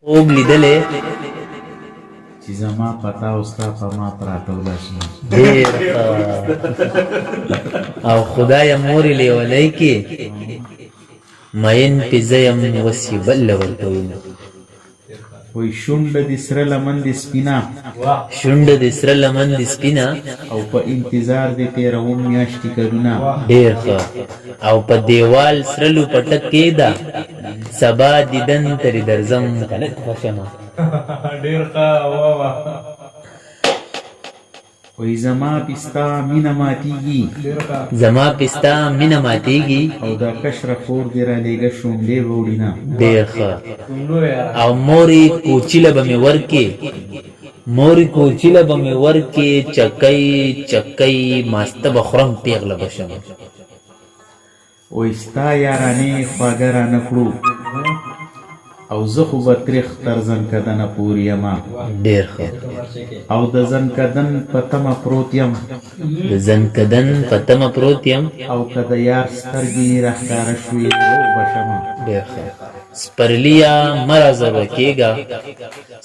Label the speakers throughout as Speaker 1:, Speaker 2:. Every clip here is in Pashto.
Speaker 1: خوب لیدلې
Speaker 2: چې زما پتا او ستا په ما پراټوله شي
Speaker 1: ډېر ښه. او خدایه مورې لیونی کې مین پې زه یم اوس یې بل له ورکوینه.
Speaker 2: وایي شونډه دې سره لمن دې سپینه
Speaker 1: شونډه دې سره لمن دې سپینه
Speaker 2: او په انتظار دې تېروم میاشتې کلونه.
Speaker 1: ډېر ښه. او په دیوال سره لوپټه کېده سبا دیدن ترې درځم غلط خوشمه.
Speaker 3: ډېر ښه. واه
Speaker 2: وایي زما پستا مینه ماتېږي
Speaker 3: ډېر ښه.
Speaker 1: زما پستا مینه ماتېږي.
Speaker 2: او دا کشره خور دې رالېږه شونډې به وړینه.
Speaker 1: ډېر ښه.
Speaker 3: ټولو یاره
Speaker 1: او مورې کوچیله به مې ورکې مورې کوچیله به مې ورکې چکۍ چکۍ ماسته به خورم پیغله به شم.
Speaker 2: وایي ستا یارانې خواږه رانه کړو او زه خو به تریخ تر زنکدنه پورې یمه.
Speaker 1: ډېر ښه.
Speaker 2: او د زنکدن په تمه پروت یم
Speaker 1: د زنکدن په تمه پروت یم.
Speaker 2: او که د یار سترګې راښکاره شوې روغ به شمه.
Speaker 1: ډېر ښه. سپرلیا مه را ضرورت کېږه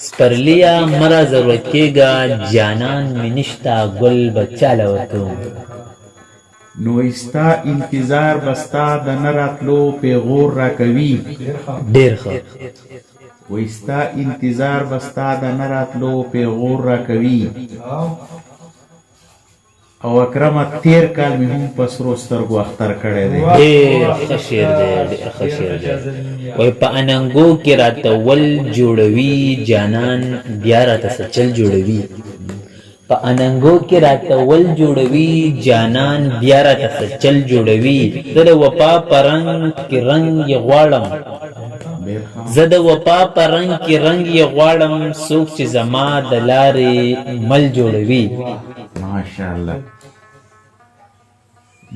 Speaker 1: سپرلیا مه را ضرورت کېږه جانان مې نشته ګل به چاله ورکوم.
Speaker 2: نو ستا انتظار به ستا د نه راتلو پیغور راکوي.
Speaker 1: ډېر ښه.
Speaker 2: وایي ستا انتظار به ستا د نه راتلو پیغور راکوي. او اکرمه تېر کال مې هم په سرو سترګو اختر کړی دی.
Speaker 1: ډېر ښه شعر دی. ډېر ښه شعر دی. وایي په اننګو کې راته ول جوړوي جانان بیا راته څه چل جوړوي. په اننګو کې راته ول جوړوي جانان بیا راته څه چل جوړوي. زه د وفا په رنګ کې رنګ یې غواړم زه د وفا په رنګ کې رنګ یې غواړم څوک چې زما د لارې مل جوړوي.
Speaker 2: ماشاءالله.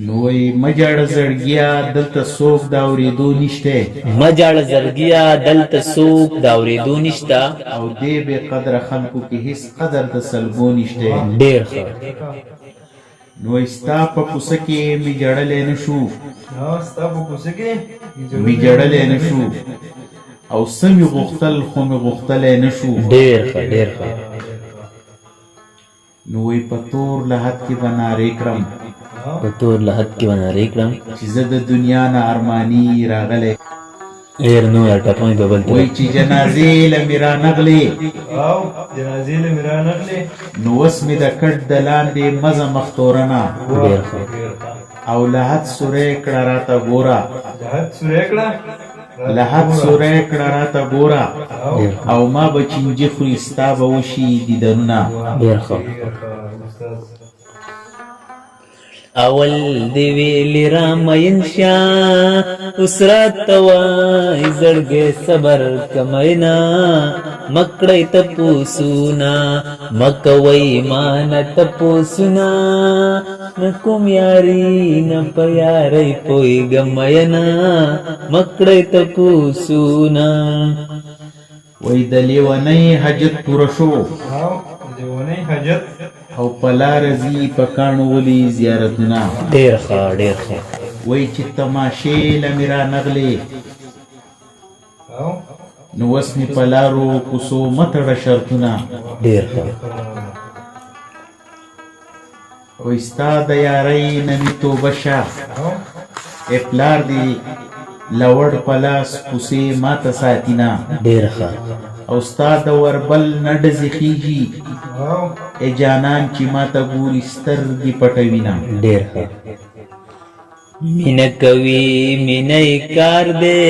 Speaker 2: نو وایي مه جاړه زړګیه دلته څوک د اورېدو نشته.
Speaker 1: مه جاړه زړګیه دلته څوک د اورېدو نشته.
Speaker 2: او دې بې قدره خلکو کې هېڅ قدر د سلګو نشته.
Speaker 1: ډېر ښه.
Speaker 2: نو وایي ستا په کوڅه کې مې جړلی نه شو
Speaker 3: ستا په کوڅه کې
Speaker 2: مې جړلی نه شو او څه مې غوښتل خو مې غوښتلی نه شو.
Speaker 1: ډېر ښه. ډېر ښه.
Speaker 2: نو وایي په تور لحد کې به نارې کړم
Speaker 1: په تور لحد کې به نارې کړم
Speaker 2: چې زه د دنیا نه ارماني راغلی.
Speaker 1: ډېر نو یار ټپه مې به بل
Speaker 2: وایي چې جنازې له مې رانغلې
Speaker 3: او جنازې له مې رانغلې
Speaker 2: نو اوس مې د کټ د لاندې مزه مختورنه.
Speaker 1: ډېر ښه.
Speaker 2: او لحد سوری کړه راته ګوره
Speaker 3: لحد سوری کړه
Speaker 2: لحد سوری کړه راته ګوره او ما به چینجي خوري ستا به وشي دیدنونه.
Speaker 1: ډېر ښه. اول دی ویلی را مین شا اوس راته وایي زړګی صبر کمینا مکړی تپوسونه مکوئ مانه تپوسونه نه کوم یاري نه په یارۍ پوهېږم مینا مکړی تپوسونه.
Speaker 2: وایي د لیونۍ حاجت پوره شو
Speaker 3: لیونۍ حاجت
Speaker 2: او په لاره ځي په کاڼو ولي زیارتونه.
Speaker 1: ډېر ښه. ډېر ښه.
Speaker 2: وایي چې تماشې له مې رانغلې نو اوس مې په لارو کوڅو مه تړه شرطونه.
Speaker 1: ډېر ښه.
Speaker 2: وایي ستا د یارۍ نه مې توبه شه ای پلار دې لوړ په لاس کوڅې ماته ساتینه.
Speaker 1: ډېر ښه.
Speaker 2: او ستا د وربل نه ډزې خېږي ای جانان چې ماته ګوري سترګې پټوینه.
Speaker 1: ډېر ښه. مینه کوي مینه یې کار دی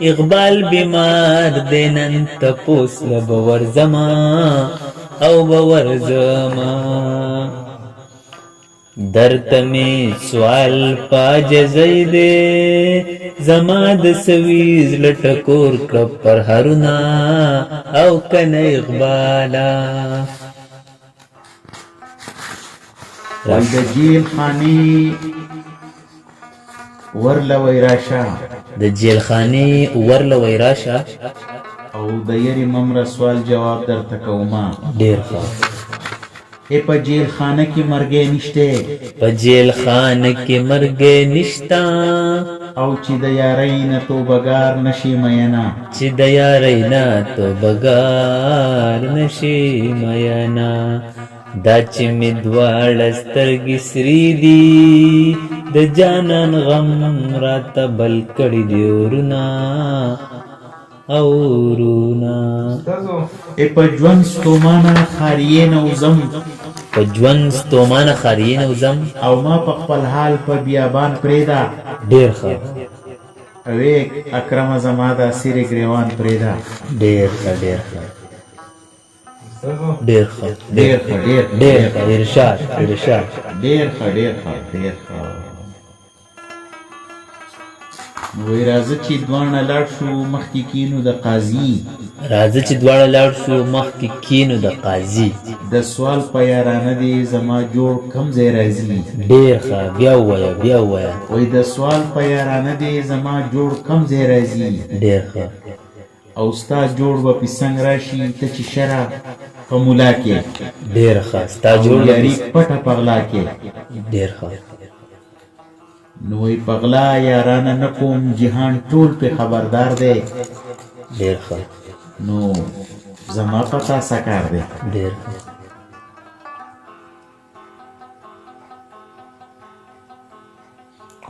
Speaker 1: اقبال بیمار دی نن تپوس له به ورځمه او به ورځمه درته مې سوال په عاجزۍ دی زما د سوي زړه ټکور کړه پرهرونه او که نه اقباله.
Speaker 2: وایي د جیل خانې ورلوی راشه
Speaker 1: د جیل خانې ورلوی راشه
Speaker 2: او د یرې ممره سوال جواب درته کومه.
Speaker 1: ډېر ښه.
Speaker 2: ای په جیل خانه کې مرګی نشته
Speaker 1: په جیل خانه کې مرګی نشته
Speaker 2: او چې د یارۍ نه توبګار نشي مینا
Speaker 1: چې د یارۍ نه توبګار نشي مینا دا چې مې دواړه سترګې سرې دي د جانان غم راته بل کړي دي ورونه او ورونه
Speaker 2: په ژوند ستومانه خاریې نه وزم
Speaker 1: په ژوند ستومانه خاریې نه وزم
Speaker 2: او ما په خپل حال په بیابان پرېږده
Speaker 1: ډېر ښه
Speaker 2: اوې اکرمه زما د سیرې ګریوان پرېږده
Speaker 1: ډېر ښه ډېر ښه ډېر ښه
Speaker 2: ډېر ښه
Speaker 1: ډېر ښه ارشاد ارشاد
Speaker 2: ډېر ښه ډېر ښه ډېر ښه وی راځه چې دواړه لاړ شو مخکې کینو د قاضي
Speaker 1: راځه چې دواړه لاړ شو مخکې کینو د قاضي
Speaker 2: د سوال په یارانه دی زما جوړ کم ځای راځي
Speaker 1: ډېر ښه بیا ووایه بیا ووایه
Speaker 2: وی د سوال په یارانه دی زما جوړ کم ځای راځي
Speaker 1: ډېر ښه
Speaker 2: او ستا جوړ به په څنګ راشي ته چې شره په مولا کې
Speaker 1: ډېر ښه ستا
Speaker 2: او
Speaker 1: جوړ
Speaker 2: یاري پټه پغلا کې
Speaker 1: ډېر ښه
Speaker 2: نو وی پغلا یارانه نه کوم جهان ټول په خبردار دی
Speaker 1: ډېر ښه
Speaker 2: نو زما پتا سکار دی
Speaker 1: ډېر ښه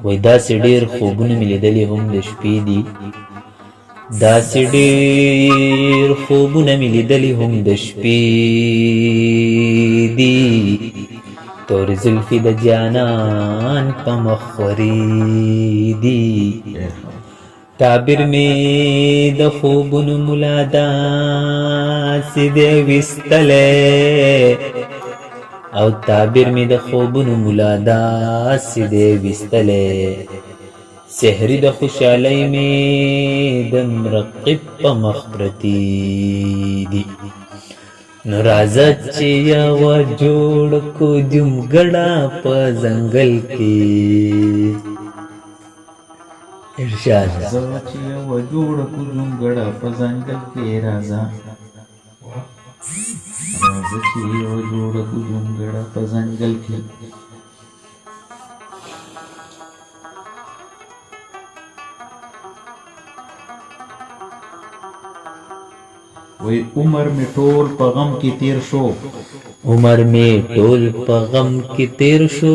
Speaker 1: وای داسې ډېر خوبونه مې لیدلي هم د شپې دي داسې ډېر خوبونه مې لیدلي هم د شپې دي تورې زلفې د جانان په مخ خورې دي تعبیر مې د خوبونو ملا داسې دی ویستلی او تعبیر مې د خوبونو ملا داسې دی ویستلی سحری د خوشحالۍ مې د مرقب په مخ پرتې دي نو راځه چې یوه جوړ کو جمګړه په ځنګل کې ارشاد
Speaker 2: زه چې یوه جوړه کو جونګړه په ځنګل کې راځه راځه چې یوه جوړه کو جونګړه په ځنګل کې وی عمر می ټول په غم کې تیر شو
Speaker 1: عمر می ټول په غم کې تیر شو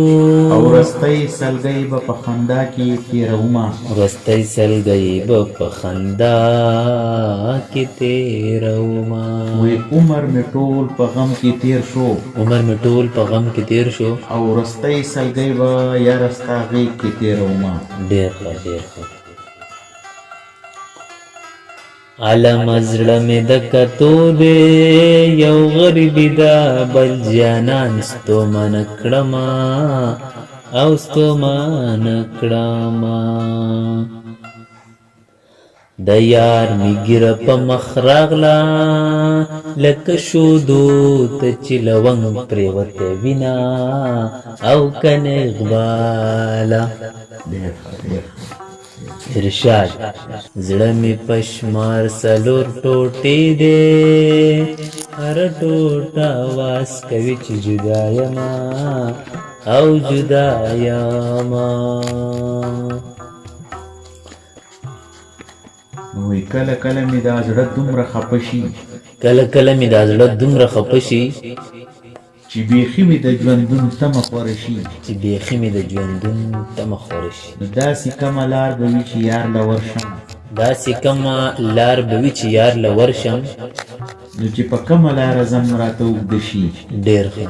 Speaker 2: او رستۍ سلګۍ به په خندا کې تیرومه
Speaker 1: رستۍ سلګۍ به په خندا کې تیرومه
Speaker 2: وی عمر می ټول په غم کې تیر شو
Speaker 1: عمر می ټول په غم کې تیر شو
Speaker 2: او رستۍ سلګۍ به یا رستا غېږ کې تیرومه
Speaker 1: ډېر ښه ډېر ښه علم زړه مې د کتو دی یو غریبي دا بل جانان ستومانه کړمه او ستومانه کړمه د یار مې ږیره په مخ راغله لکه شودو ته چې لونګ پرېوتی وینه او کنه اقباله ارشاد زړه مې پشمار سلور ټوټې دی هر ټوټه واس کوي چې جدا یما او جدا یما
Speaker 2: وی کله کله مې دا زړه دومره خفه شي
Speaker 1: کله کله مې دا زړه دومره خفه شي
Speaker 2: چې بیخي مې د ژوندون تمه خوره شي
Speaker 1: چې بیخي مې د ژوندون تمه خوره شي
Speaker 2: نو داسې کومه لار به وي چې یار له ورشم
Speaker 1: داسې کومه لار به وي چې یار له ورشم
Speaker 2: نو چې په کومه لاره ځم راته اوږده شي
Speaker 1: ډېر ښه